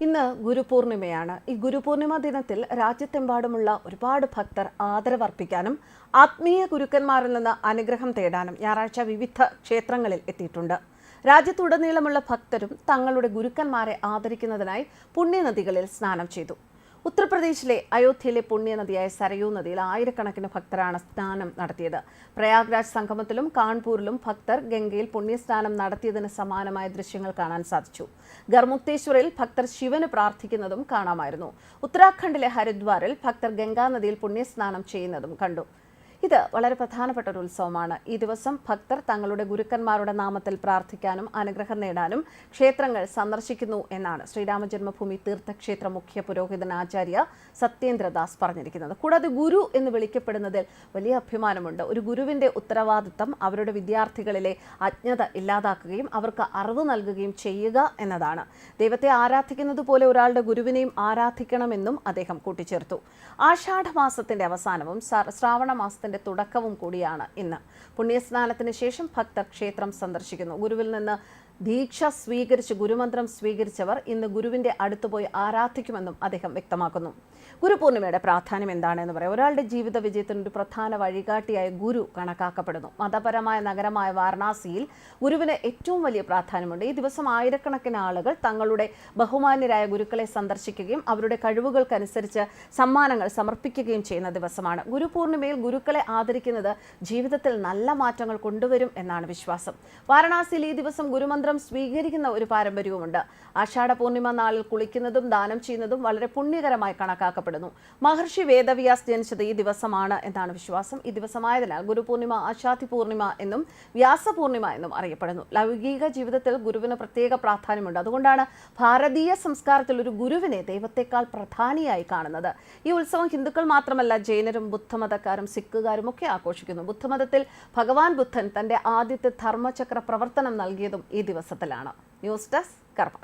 ഇന്ന് ഗുരുപൂർണിമയാണ്. ഈ ഗുരുപൂർണിമ ദിനത്തിൽ രാജ്യത്തെമ്പാടുമുള്ള ഒരുപാട് ഭക്തർ ആദരവർപ്പിക്കാനും ആത്മീയ ഗുരുക്കന്മാരിൽ നിന്ന് അനുഗ്രഹം തേടാനും ഞായറാഴ്ച വിവിധ ക്ഷേത്രങ്ങളിൽ എത്തിയിട്ടുണ്ട്. രാജ്യത്തുടനീളമുള്ള ഭക്തരും തങ്ങളുടെ ഗുരുക്കന്മാരെ ആദരിക്കുന്നതിനായി പുണ്യനദികളിൽ സ്നാനം ചെയ്തു. ഉത്തർപ്രദേശിലെ അയോധ്യയിലെ പുണ്യനദിയായ സരയൂ നദിയിൽ ആയിരക്കണക്കിന് ഭക്തരാണ് സ്നാനം നടത്തിയത്. പ്രയാഗ്രാജ് സംഗമത്തിലും കാൺപൂരിലും ഭക്തർ ഗംഗയിൽ പുണ്യസ്നാനം നടത്തിയതിന് സമാനമായ ദൃശ്യങ്ങൾ കാണാൻ സാധിച്ചു. ഗർമുക്തേശ്വറിൽ ഭക്തർ ശിവന് പ്രാർത്ഥിക്കുന്നതും കാണാമായിരുന്നു. ഉത്തരാഖണ്ഡിലെ ഹരിദ്വാറിൽ ഭക്തർ ഗംഗാനദിയിൽ പുണ്യസ്നാനം ചെയ്യുന്നതും കണ്ടു. ഇത് വളരെ പ്രധാനപ്പെട്ട ഒരു ഉത്സവമാണ്. ഈ ദിവസം ഭക്തർ തങ്ങളുടെ ഗുരുക്കന്മാരുടെ നാമത്തിൽ പ്രാർത്ഥിക്കാനും അനുഗ്രഹം നേടാനും ക്ഷേത്രങ്ങൾ സന്ദർശിക്കുന്നു എന്നാണ് ശ്രീരാമജന്മഭൂമി തീർത്ഥക്ഷേത്ര മുഖ്യ പുരോഹിതൻ ആചാര്യ സത്യേന്ദ്രദാസ് പറഞ്ഞിരിക്കുന്നത്. കൂടാതെ ഗുരു എന്ന് വിളിക്കപ്പെടുന്നതിൽ വലിയ അഭിമാനമുണ്ട്. ഒരു ഗുരുവിന്റെ ഉത്തരവാദിത്തം അവരുടെ വിദ്യാർത്ഥികളിലെ അജ്ഞത ഇല്ലാതാക്കുകയും അവർക്ക് അറിവ് നൽകുകയും ചെയ്യുക എന്നതാണ്. ദൈവത്തെ ആരാധിക്കുന്നത് പോലെ ഒരാളുടെ ഗുരുവിനെയും ആരാധിക്കണമെന്നും അദ്ദേഹം കൂട്ടിച്ചേർത്തു. ആഷാഢമാസത്തിന്റെ അവസാനവും ശ്രാവണ മാസത്തിന്റെ തുടക്കവും കൂടിയാണ് ഇന്ന്. പുണ്യസ്നാനത്തിന് ശേഷം ഭക്തർ ക്ഷേത്രം സന്ദർശിക്കുന്നു. ഗുരുവിൽ നിന്ന് ദീക്ഷ സ്വീകരിച്ച് ഗുരുമന്ത്രം സ്വീകരിച്ചവർ ഇന്ന് ഗുരുവിന്റെ അടുത്തുപോയി ആരാധിക്കുമെന്നും അദ്ദേഹം വ്യക്തമാക്കുന്നു. ഗുരുപൂർണിമയുടെ പ്രാധാന്യം എന്താണെന്ന് പറയാം. ഒരാളുടെ ജീവിത വിജയത്തിന് ഒരു പ്രധാന വഴികാട്ടിയായ ഗുരു കണക്കാക്കപ്പെടുന്നു. മതപരമായ നഗരമായ വാരണാസിയിൽ ഗുരുവിന് ഏറ്റവും വലിയ പ്രാധാന്യമുണ്ട്. ഈ ദിവസം ആയിരക്കണക്കിന് ആളുകൾ തങ്ങളുടെ ബഹുമാന്യരായ ഗുരുക്കളെ സന്ദർശിക്കുകയും അവരുടെ കഴിവുകൾക്കനുസരിച്ച് സമ്മാനങ്ങൾ സമർപ്പിക്കുകയും ചെയ്യുന്ന ദിവസമാണ്. ഗുരുപൂർണിമയിൽ ഗുരുക്കളെ ആദരിക്കുന്നത് ജീവിതത്തിൽ നല്ല മാറ്റങ്ങൾ കൊണ്ടുവരും എന്നാണ് വിശ്വാസം. വാരണാസിയിൽ ഈ ദിവസം ഗുരുമന്ത്രം സ്വീകരിക്കുന്ന ഒരു പാരമ്പര്യവുമുണ്ട്. ആഷാഢ പൂർണിമ നാളിൽ കുളിക്കുന്നതും ദാനം ചെയ്യുന്നതും വളരെ പുണ്യകരമായി കണക്കാക്കപ്പെടുന്നു. മഹർഷി വേദവ്യാസ് ജനിച്ചത് ഈ ദിവസമാണ് എന്നാണ് വിശ്വാസം. ഈ ദിവസമായതിനാൽ ഗുരുപൂർണിമ ആഷാധി പൂർണിമ എന്നും വ്യാസപൂർണിമ എന്നും അറിയപ്പെടുന്നു. ലൗകിക ജീവിതത്തിൽ ഗുരുവിന് പ്രത്യേക പ്രാധാന്യമുണ്ട്. അതുകൊണ്ടാണ് ഭാരതീയ സംസ്കാരത്തിൽ ഒരു ഗുരുവിനെ ദൈവത്തെക്കാൾ പ്രധാനിയായി കാണുന്നത്. ഈ ഉത്സവം ഹിന്ദുക്കൾ മാത്രമല്ല, ജൈനരും ബുദ്ധമതക്കാരും സിഖുകാരും ഒക്കെ ആഘോഷിക്കുന്നു. ബുദ്ധമതത്തിൽ ഭഗവാൻ ബുദ്ധൻ തന്റെ ആദ്യത്തെ ധർമ്മചക്ര പ്രവർത്തനം നൽകിയതും ഈ ദിവസത്തിലാണ്. ന്യൂസ് ഡെസ്ക് കർമ്മ.